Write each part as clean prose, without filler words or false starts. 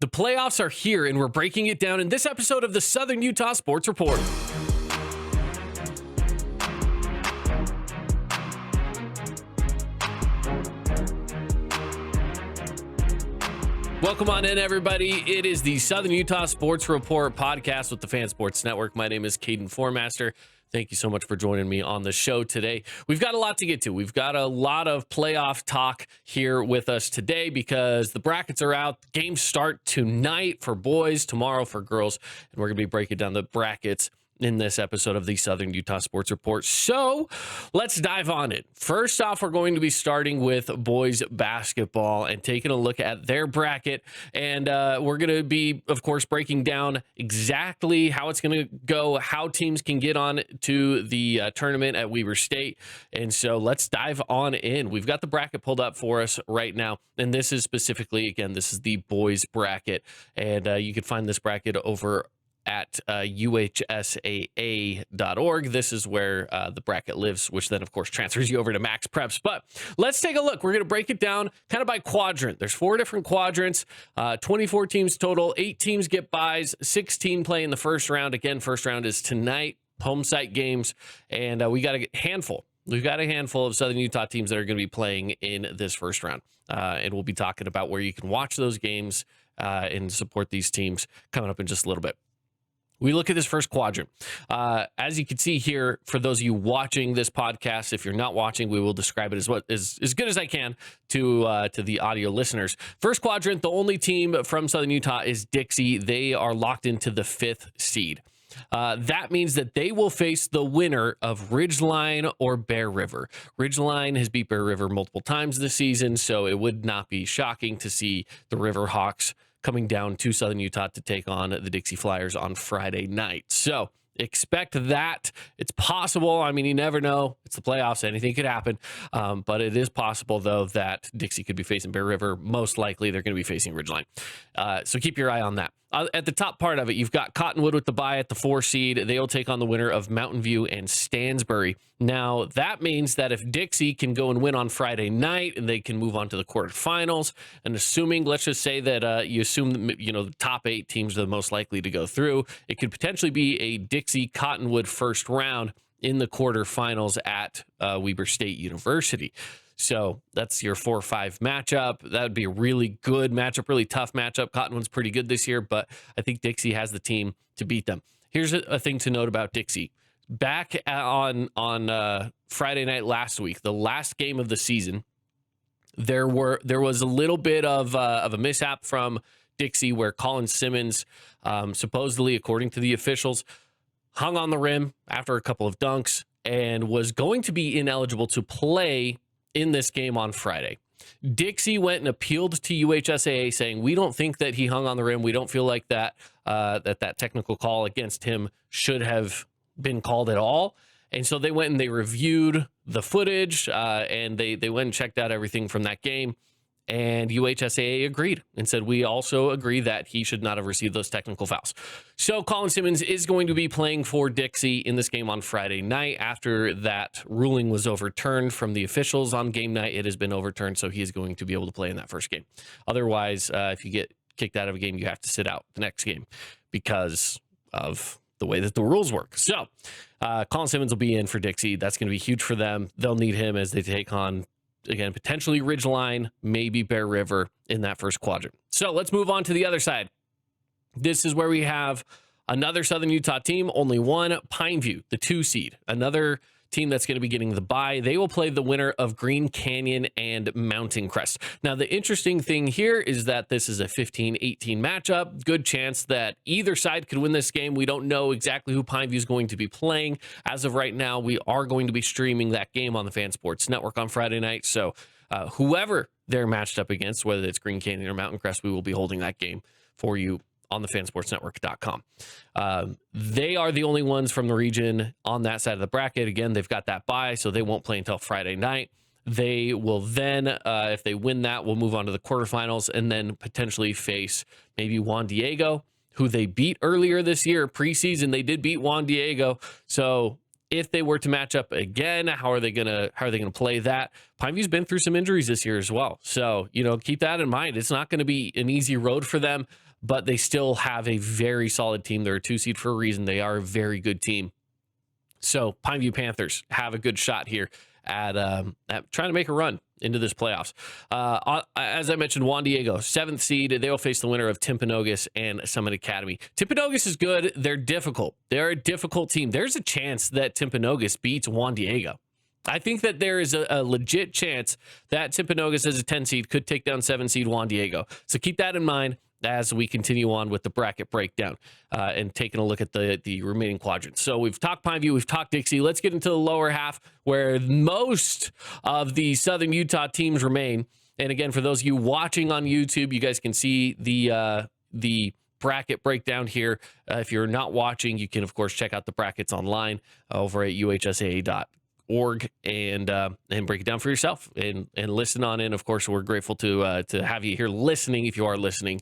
The playoffs are here, and we're breaking it down in this episode of the Southern Utah Sports Report. Welcome on in, everybody. It is the Southern Utah Sports Report podcast with the Fan Sports Network. My name is Caden Formaster. Thank you so much for joining me on the show today. We've got a lot to get to. We've got a lot of playoff talk here with us today because the brackets are out. Games start tonight for boys, tomorrow for girls, and we're going to be breaking down the brackets in this episode of the Southern Utah Sports Report. So let's dive on it. First off, we're going to be starting with boys basketball and taking a look at their bracket. And we're going to be, of course, breaking down exactly how it's going to go, how teams can get on to the tournament at Weber State. And so let's dive on in. We've got the bracket pulled up for us right now. And this is specifically, again, this is the boys bracket. And you can find this bracket over at uhsaa.org. This is where the bracket lives, which then, of course, transfers you over to Max Preps. But let's take a look. We're going to break it down kind of by quadrant. There's 4 different quadrants, 24 teams total. 8 teams get buys, 16 play in the first round. Again, first round is tonight, home site games, and we got a handful. We've got a handful of Southern Utah teams that are going to be playing in this first round, and we'll be talking about where you can watch those games and support these teams coming up in just a little bit. We look at this first quadrant. As you can see here, for those of you watching this podcast, if you're not watching, we will describe it as good as I can to the audio listeners. First quadrant, the only team from Southern Utah is Dixie. They are locked into the 5th seed. That means that they will face the winner of Ridgeline or Bear River. Ridgeline has beat Bear River multiple times this season, so it would not be shocking to see the Riverhawks coming down to Southern Utah to take on the Dixie Flyers on Friday night. So expect that. It's possible. I mean, you never know. It's the playoffs. Anything could happen. But it is possible, though, that Dixie could be facing Bear River. Most likely, they're going to be facing Ridgeline. So keep your eye on that. At the top part of it, you've got Cottonwood with the bye at the 4 seed. They will take on the winner of Mountain View and Stansbury. Now, that means that if Dixie can go and win on Friday night, and they can move on to the quarterfinals, and assuming, let's just say that you assume, the top 8 teams are the most likely to go through, it could potentially be a Dixie Cottonwood first round in the quarterfinals at Weber State University. So that's your 4-5 matchup. That would be a really good matchup, really tough matchup. Cottonwood's pretty good this year, but I think Dixie has the team to beat them. Here's a thing to note about Dixie. Back on Friday night last week, the last game of the season, there was a little bit of a mishap from Dixie where Colin Simmons, supposedly, according to the officials, hung on the rim after a couple of dunks and was going to be ineligible to play in this game on Friday. Dixie went and appealed to UHSAA saying, we don't think that he hung on the rim. We don't feel like that technical call against him should have been called at all. And so they went and they reviewed the footage and they went and checked out everything from that game. And UHSAA agreed and said, we also agree that he should not have received those technical fouls. So Colin Simmons is going to be playing for Dixie in this game on Friday night. After that ruling was overturned from the officials on game night, it has been overturned, so he is going to be able to play in that first game. Otherwise, if you get kicked out of a game, you have to sit out the next game because of the way that the rules work. So Colin Simmons will be in for Dixie. That's going to be huge for them. They'll need him as they take on, again, potentially Ridgeline, maybe Bear River in that first quadrant. So let's move on to the other side. This is where we have another Southern Utah team, only one, Pineview, the 2 seed. Another team that's going to be getting the bye. They will play the winner of Green Canyon and Mountain Crest. Now, the interesting thing here is that this is a 15-18 matchup. Good chance that either side could win this game. We don't know exactly who Pineview is going to be playing. As of right now, we are going to be streaming that game on the Fan Sports Network on Friday night. So whoever they're matched up against, whether it's Green Canyon or Mountain Crest, we will be holding that game for you on the fansportsnetwork.com. They are the only ones from the region on that side of the bracket. Again, they've got that bye, so they won't play until Friday night. They will then, if they win that, will move on to the quarterfinals and then potentially face maybe Juan Diego, who they beat earlier this year. Preseason, they did beat Juan Diego. So if they were to match up again, how are they gonna play that? Pineview's been through some injuries this year as well. So, keep that in mind. It's not going to be an easy road for them, but they still have a very solid team. They're a 2 seed for a reason. They are a very good team. So Pineview Panthers have a good shot here at trying to make a run into this playoffs. As I mentioned, Juan Diego, 7th seed. They will face the winner of Timpanogos and Summit Academy. Timpanogos is good. They're difficult. They're a difficult team. There's a chance that Timpanogos beats Juan Diego. I think that there is a legit chance that Timpanogos as a 10 seed could take down 7 seed Juan Diego. So keep that in mind as we continue on with the bracket breakdown and taking a look at the remaining quadrants. So we've talked Pineview, we've talked Dixie. Let's get into the lower half where most of the Southern Utah teams remain. And again, for those of you watching on YouTube, you guys can see the bracket breakdown here. If you're not watching, you can, of course, check out the brackets online over at uhsaa.org and break it down for yourself and listen on in. Of course, we're grateful to have you here listening if you are listening,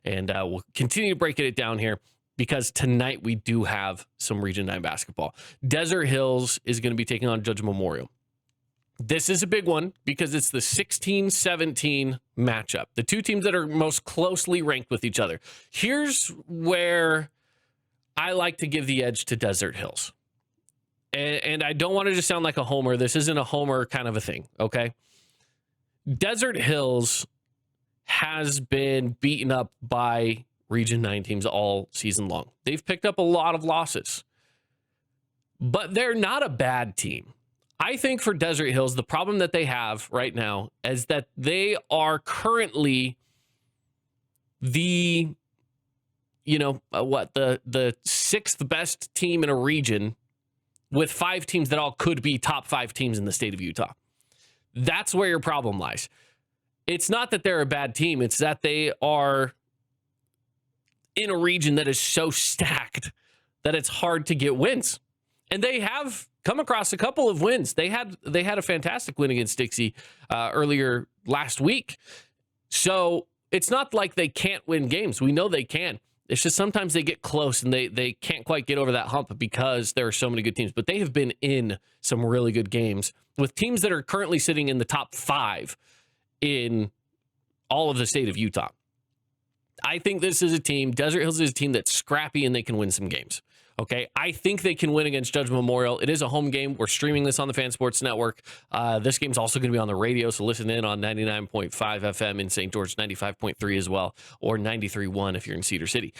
and we'll continue breaking it down here because tonight we do have some Region 9 basketball. Desert Hills is going to be taking on Judge Memorial. This is a big one because it's the 16-17 matchup. The two teams that are most closely ranked with each other. Here's where I like to give the edge to Desert Hills. And I don't want to just sound like a homer. This isn't a homer kind of a thing, okay? Desert Hills has been beaten up by Region 9 teams all season long. They've picked up a lot of losses, but they're not a bad team. I think for Desert Hills, the problem that they have right now is that they are currently the 6th best team in a region with 5 teams that all could be top 5 teams in the state of Utah. That's where your problem lies. It's not that they're a bad team. It's that they are in a region that is so stacked that it's hard to get wins. And they have come across a couple of wins. They had a fantastic win against Dixie earlier last week. So it's not like they can't win games. We know they can. It's just sometimes they get close and they can't quite get over that hump because there are so many good teams. But they have been in some really good games with teams that are currently sitting in the top 5 in all of the state of Utah. I think this is a team, Desert Hills is a team that's scrappy and they can win some games. Okay, I think they can win against Judge Memorial. It is a home game. We're streaming this on the Fan Sports Network. This game's also going to be on the radio, so listen in on 99.5 FM in St. George, 95.3 as well, or 93.1 if you're in Cedar City.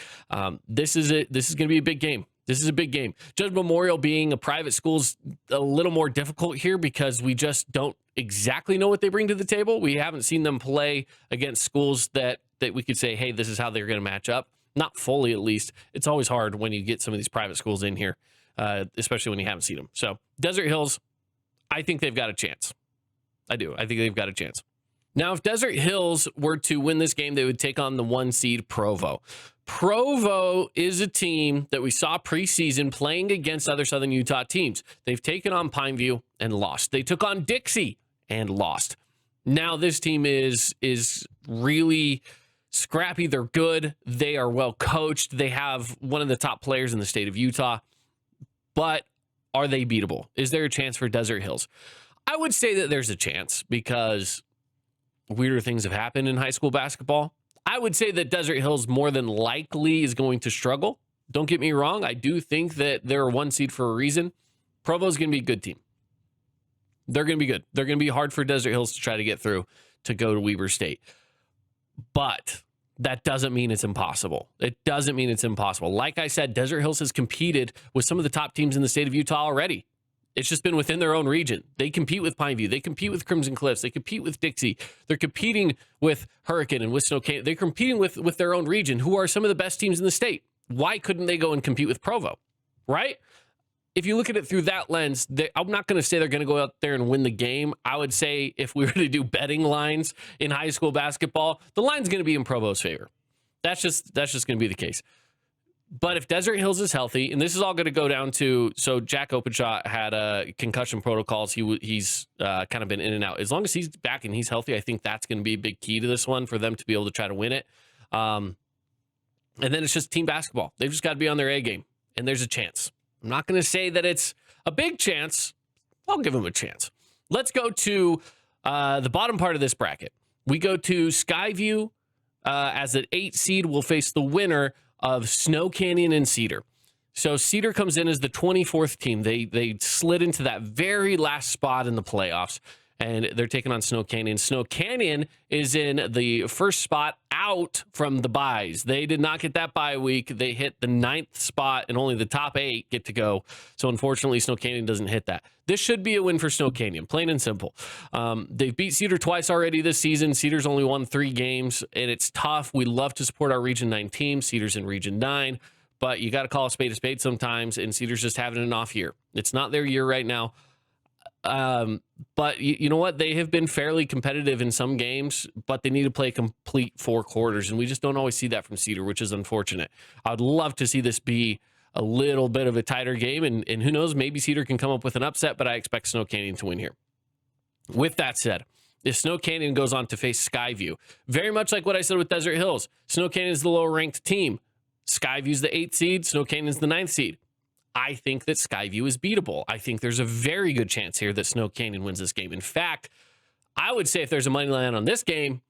This is going to be a big game. This is a big game. Judge Memorial being a private school is a little more difficult here because we just don't exactly know what they bring to the table. We haven't seen them play against schools that we could say, hey, this is how they're going to match up. Not fully, at least. It's always hard when you get some of these private schools in here, especially when you haven't seen them. So Desert Hills, I think they've got a chance. I do. I think they've got a chance. Now, if Desert Hills were to win this game, they would take on the 1 seed Provo. Provo is a team that we saw preseason playing against other Southern Utah teams. They've taken on Pineview and lost. They took on Dixie and lost. Now this team is really scrappy. They're good. They are well coached. They have one of the top players in the state of Utah. But are they beatable? Is there a chance for Desert Hills? I would say that there's a chance because weirder things have happened in high school basketball. I would say that Desert Hills more than likely is going to struggle. Don't get me wrong. I do think that they're a 1 seed for a reason. Provo's going to be a good team. They're going to be good. They're going to be hard for Desert Hills to try to get through to go to Weber State. But that doesn't mean it's impossible. It doesn't mean it's impossible. Like I said, Desert Hills has competed with some of the top teams in the state of Utah already. It's just been within their own region. They compete with Pineview. They compete with Crimson Cliffs. They compete with Dixie. They're competing with Hurricane and with Snow Canyon. They're competing with their own region, who are some of the best teams in the state. Why couldn't they go and compete with Provo, right? If you look at it through that lens, I'm not going to say they're going to go out there and win the game. I would say if we were to do betting lines in high school basketball, the line's going to be in Provo's favor. That's just going to be the case. But if Desert Hills is healthy, and this is all going to go down to, so Jack Openshaw had concussion protocols. He's kind of been in and out. As long as he's back and he's healthy, I think that's going to be a big key to this one for them to be able to try to win it. And then it's just team basketball. They've just got to be on their A game, and there's a chance. I'm not going to say that it's a big chance. I'll give them a chance. Let's go to the bottom part of this bracket. We go to Skyview as an 8 seed, will face the winner of Snow Canyon and Cedar. So Cedar comes in as the 24th team. They slid into that very last spot in the playoffs, and they're taking on Snow Canyon. Snow Canyon is in the first spot out from the byes. They did not get that bye week. They hit the 9th spot, and only the top 8 get to go. So unfortunately, Snow Canyon doesn't hit that. This should be a win for Snow Canyon, plain and simple. They've beat Cedar twice already this season. Cedar's only won 3 games, and it's tough. We love to support our Region 9 team. Cedar's in Region 9. But you got to call a spade sometimes, and Cedar's just having an off year. It's not their year right now. But you know what? They have been fairly competitive in some games, but they need to play complete 4 quarters, and we just don't always see that from Cedar, which is unfortunate. I'd love to see this be a little bit of a tighter game, and who knows, maybe Cedar can come up with an upset, but I expect Snow Canyon to win here. With that said, if Snow Canyon goes on to face Skyview, very much like what I said with Desert Hills, Snow Canyon is the lower ranked team. Skyview's the 8th seed, Snow Canyon's the 9th seed. I think that Skyview is beatable. I think there's a very good chance here that Snow Canyon wins this game. In fact, I would say if there's a money line on this game,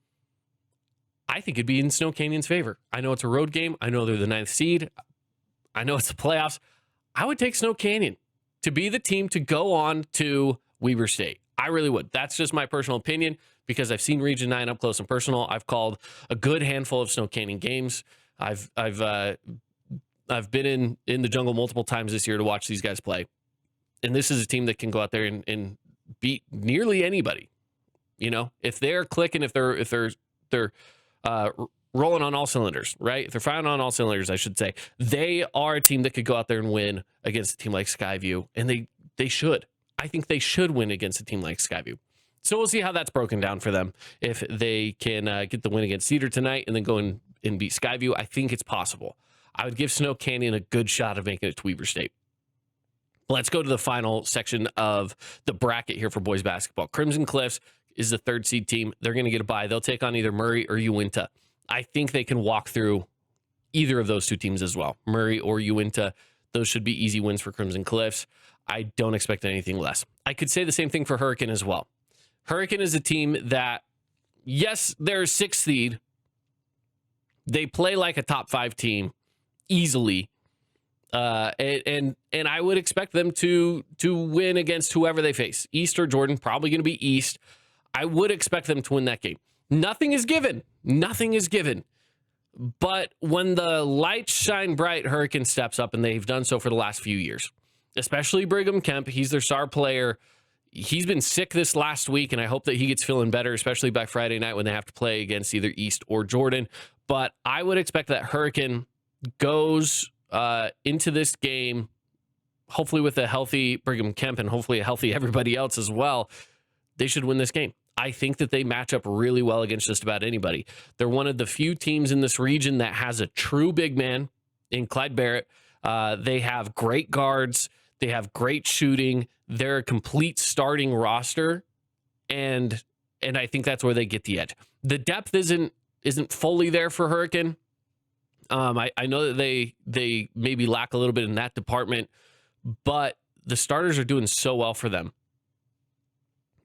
I think it'd be in Snow Canyon's favor. I know it's a road game. I know they're the 9th seed. I know it's the playoffs. I would take Snow Canyon to be the team to go on to Weber State. I really would. That's just my personal opinion because I've seen Region 9 up close and personal. I've called a good handful of Snow Canyon games. I've been in the jungle multiple times this year to watch these guys play, and this is a team that can go out there and beat nearly anybody. You know, if they're clicking, if they're rolling on all cylinders, right? If they're firing on all cylinders, I should say, they are a team that could go out there and win against a team like Skyview, and they should. I think they should win against a team like Skyview. So we'll see how that's broken down for them. If they can get the win against Cedar tonight and then go and beat Skyview, I think it's possible. I would give Snow Canyon a good shot of making it to Weber State. Let's go to the final section of the bracket here for boys basketball. Crimson Cliffs is the 3rd seed team. They're going to get a bye. They'll take on either Murray or Uinta. I think they can walk through either of those 2 teams as well. Murray or Uinta. Those should be easy wins for Crimson Cliffs. I don't expect anything less. I could say the same thing for Hurricane as well. Hurricane is a team that, yes, they're a 6th seed. They play like a top 5 team easily. And I would expect them to win against whoever they face. East or Jordan, probably going to be East. I would expect them to win that game. Nothing is given. Nothing is given. But when the lights shine bright, Hurricane steps up, and they've done so for the last few years, especially Brigham Kemp. He's their star player. He's been sick this last week, and I hope that he gets feeling better, especially by Friday night when they have to play against either East or Jordan. But I would expect that Hurricane goes into this game, hopefully with a healthy Brigham Kemp and hopefully a healthy everybody else as well. They should win this game. I think that they match up really well against just about anybody. They're one of the few teams in this region that has a true big man in Clyde Barrett. They have great guards. They have great shooting. They're a complete starting roster, and I think that's where they get the edge. The depth isn't fully there for Hurricane. I know that they maybe lack a little bit in that department, but the starters are doing so well for them.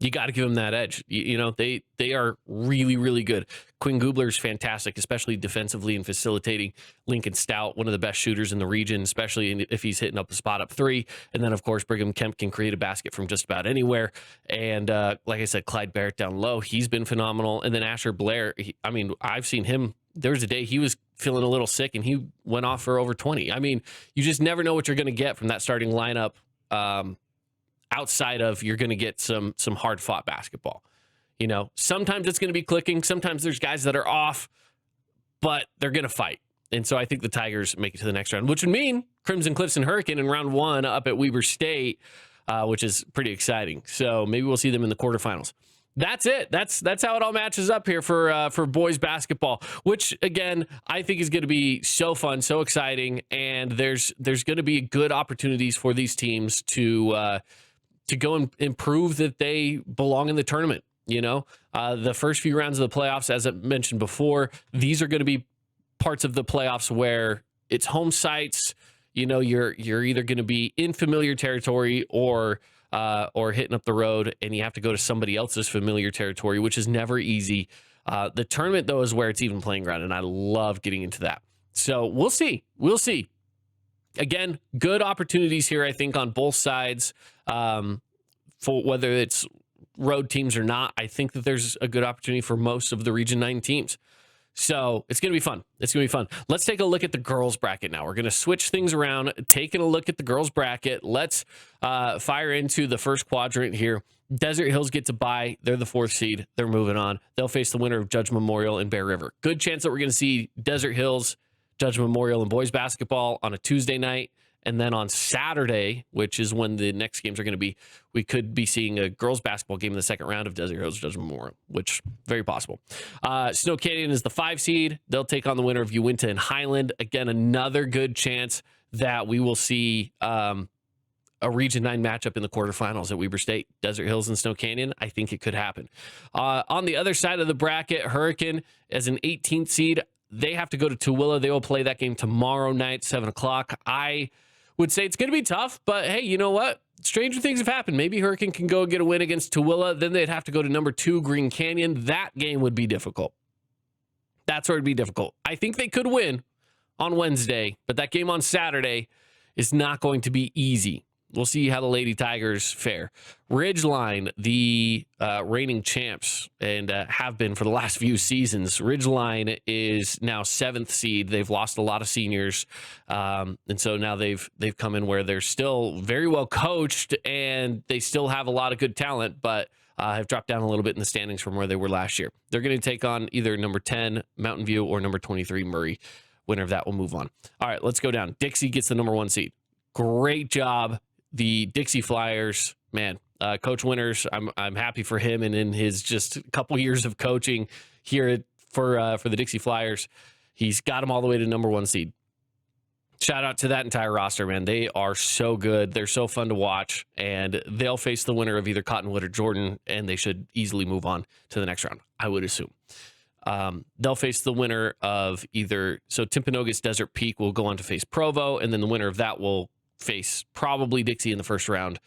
You got to give them that edge. You know, they are really, really good. Quinn Gubler is fantastic, especially defensively and facilitating. Lincoln Stout, one of the best shooters in the region, especially if he's hitting up the spot up 3. And then, of course, Brigham Kemp can create a basket from just about anywhere. And like I said, Clyde Barrett down low, he's been phenomenal. And then Asher Blair, I've seen him. There was a day he was feeling a little sick, and he went off for over 20. I mean, you just never know what you're going to get from that starting lineup. Outside of you're going to get some hard fought basketball. You know, sometimes it's going to be clicking. Sometimes there's guys that are off, but they're going to fight. And so I think the Tigers make it to the next round, which would mean Crimson Cliffs and Hurricane in round 1 up at Weber State, which is pretty exciting. So maybe we'll see them in the quarterfinals. That's it. That's how it all matches up here for boys basketball, which again, I think is going to be so fun, so exciting. And there's going to be good opportunities for these teams to go and improve that they belong in the tournament. You know, the first few rounds of the playoffs, as I mentioned before, these are going to be parts of the playoffs where it's home sites. You know, you're either going to be in familiar territory or hitting up the road, and you have to go to somebody else's familiar territory, which is never easy. The tournament, though, is where it's even playing ground, and I love getting into that. So we'll see. We'll see. Again, good opportunities here, I think, on both sides. For whether it's road teams or not, I think that there's a good opportunity for most of the Region 9 teams. So it's going to be fun. It's going to be fun. Let's take a look at the girls bracket now. We're going to switch things around, taking a look at the girls bracket. Let's fire into the first quadrant here. Desert Hills gets a bye. They're the 4th seed. They're moving on. They'll face the winner of Judge Memorial and Bear River. Good chance that we're going to see Desert Hills, Judge Memorial, and boys basketball on a Tuesday night. And then on Saturday, which is when the next games are going to be, we could be seeing a girls basketball game in the second round of Desert Hills Judge Memorial, which very possible. Snow Canyon is the 5 seed. They'll take on the winner of Uinta and Highland. Again, another good chance that we will see a Region 9 matchup in the quarterfinals at Weber State. Desert Hills and Snow Canyon, I think it could happen. On the other side of the bracket, Hurricane as an 18th seed. They have to go to Tooele. They will play that game tomorrow night, 7 o'clock. I would say it's going to be tough, but hey, you know what? Stranger things have happened. Maybe Hurricane can go get a win against Tooele. Then they'd have to go to number 2, Green Canyon. That game would be difficult. That's where it'd be difficult. I think they could win on Wednesday, but that game on Saturday is not going to be easy. We'll see how the Lady Tigers fare. Ridgeline, the reigning champs and have been for the last few seasons. Ridgeline is now 7th seed. They've lost a lot of seniors, and so now they've come in where they're still very well coached and they still have a lot of good talent, but have dropped down a little bit in the standings from where they were last year. They're going to take on either number 10 Mountain View or number 23 Murray. Winner of that will move on. All right, let's go down. Dixie gets the number 1 seed. Great job. The Dixie Flyers, man, Coach Winters, I'm happy for him and in his just a couple years of coaching here for the Dixie Flyers, he's got them all the way to number 1 seed. Shout out to that entire roster, man. They are so good. They're so fun to watch, and they'll face the winner of either Cottonwood or Jordan, and they should easily move on to the next round, I would assume. They'll face the winner of either, so Timpanogos Desert Peak will go on to face Provo, and then the winner of that will face probably Dixie in the first round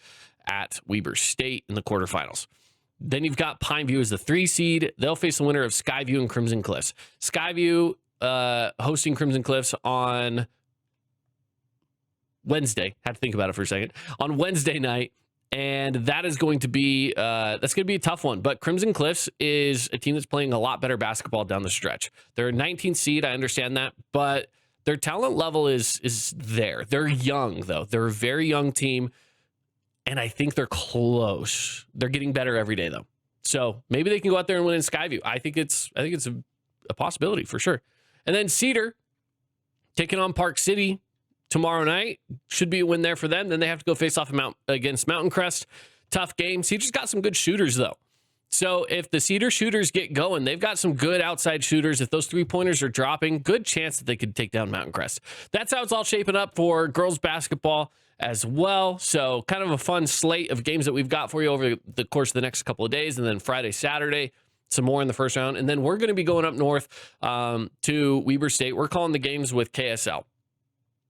at Weber State in the quarterfinals. Then you've got Pineview as the 3 seed. They'll face the winner of Skyview and Crimson Cliffs. Skyview hosting Crimson Cliffs on Wednesday. Had to think about it for a second. On Wednesday night, and that is going to be that's going to be a tough one. But Crimson Cliffs is a team that's playing a lot better basketball down the stretch. They're a 19th seed. I understand that, but their talent level is there. They're young, though. They're a very young team, and I think they're close. They're getting better every day, though. So maybe they can go out there and win in Skyview. I think it's a possibility for sure. And then Cedar taking on Park City tomorrow night. Should be a win there for them. Then they have to go face off against Mountain Crest. Tough game. Cedar's got some good shooters, though. So if the Cedar shooters get going, they've got some good outside shooters. If those 3-pointers are dropping, good chance that they could take down Mountain Crest. That's how it's all shaping up for girls basketball as well. So kind of a fun slate of games that we've got for you over the course of the next couple of days. And then Friday, Saturday, some more in the first round. And then we're going to be going up north to Weber State. We're calling the games with KSL.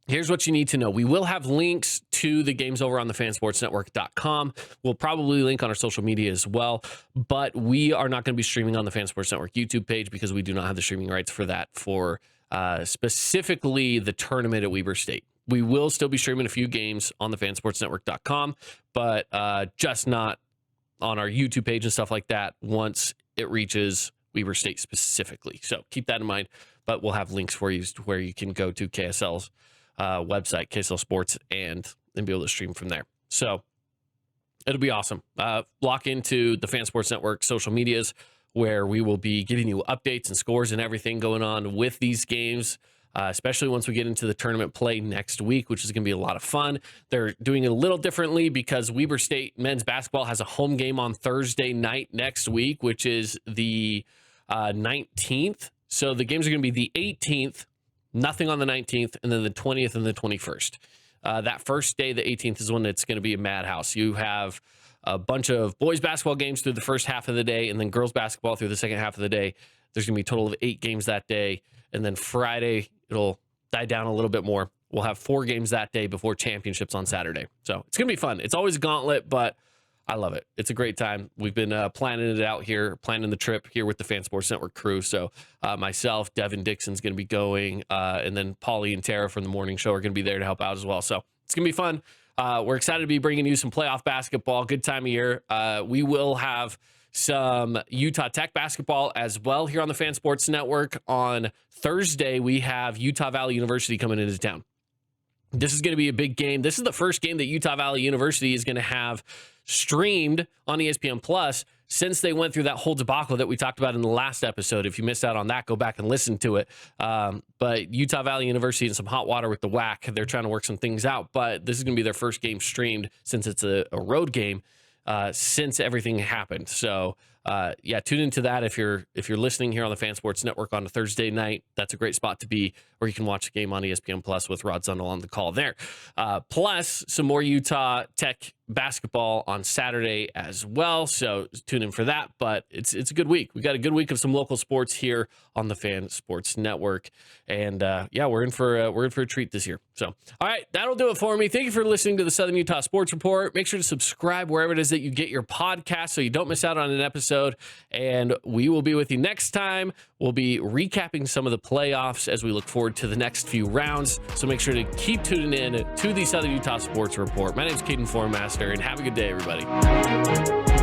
Here's what you need to know. We will have links to the games over on the fansportsnetwork.com. We'll probably link on our social media as well, but we are not going to be streaming on the Fansports Network YouTube page because we do not have the streaming rights for that for specifically the tournament at Weber State. We will still be streaming a few games on the fansportsnetwork.com, but just not on our YouTube page and stuff like that once it reaches Weber State specifically. So keep that in mind, but we'll have links for you to where you can go to KSL's website, KSL Sports, and be able to stream from there. So it'll be awesome. Lock into the Fan Sports Network social medias where we will be giving you updates and scores and everything going on with these games, especially once we get into the tournament play next week, which is going to be a lot of fun. They're doing it a little differently because Weber State men's basketball has a home game on Thursday night next week, which is the 19th. So the games are going to be the 18th, nothing on the 19th, and then the 20th and the 21st. That first day, the 18th, is when it's going to be a madhouse. You have a bunch of boys basketball games through the first half of the day, and then girls basketball through the second half of the day. There's going to be a total of 8 games that day. And then Friday, it'll die down a little bit more. We'll have 4 games that day before championships on Saturday. So it's going to be fun. It's always a gauntlet, but I love it. It's a great time. We've been planning it out here, planning the trip here with the Fan Sports Network crew. So myself, Devin Dixon's going to be going, and then Paulie and Tara from the morning show are going to be there to help out as well. So it's going to be fun. We're excited to be bringing you some playoff basketball. Good time of year. We will have some Utah Tech basketball as well here on the Fan Sports Network. On Thursday, we have Utah Valley University coming into town. This is going to be a big game. This is the first game that Utah Valley University is going to have streamed on ESPN Plus since they went through that whole debacle that we talked about in the last episode. If you missed out on that, go back and listen to it. But Utah Valley University in some hot water with the WAC. They're trying to work some things out, but this is going to be their first game streamed since it's a road game since everything happened. So yeah, tune into that if you're listening here on the Fan Sports Network on a Thursday night. That's a great spot to be, or you can watch the game on ESPN Plus with Rod Zundel on the call there. Plus some more Utah Tech basketball on Saturday as well. So tune in for that. But it's a good week. We got a good week of some local sports here on the Fan Sports Network, and yeah, we're in for a treat this year. So all right, that'll do it for me. Thank you for listening to the Southern Utah Sports Report. Make sure to subscribe wherever it is that you get your podcast so you don't miss out on an episode. And we will be with you next time. We'll be recapping some of the playoffs as we look forward to the next few rounds. So make sure to keep tuning in to the Southern Utah Sports Report. My name is Caden Formaster, and have a good day, everybody.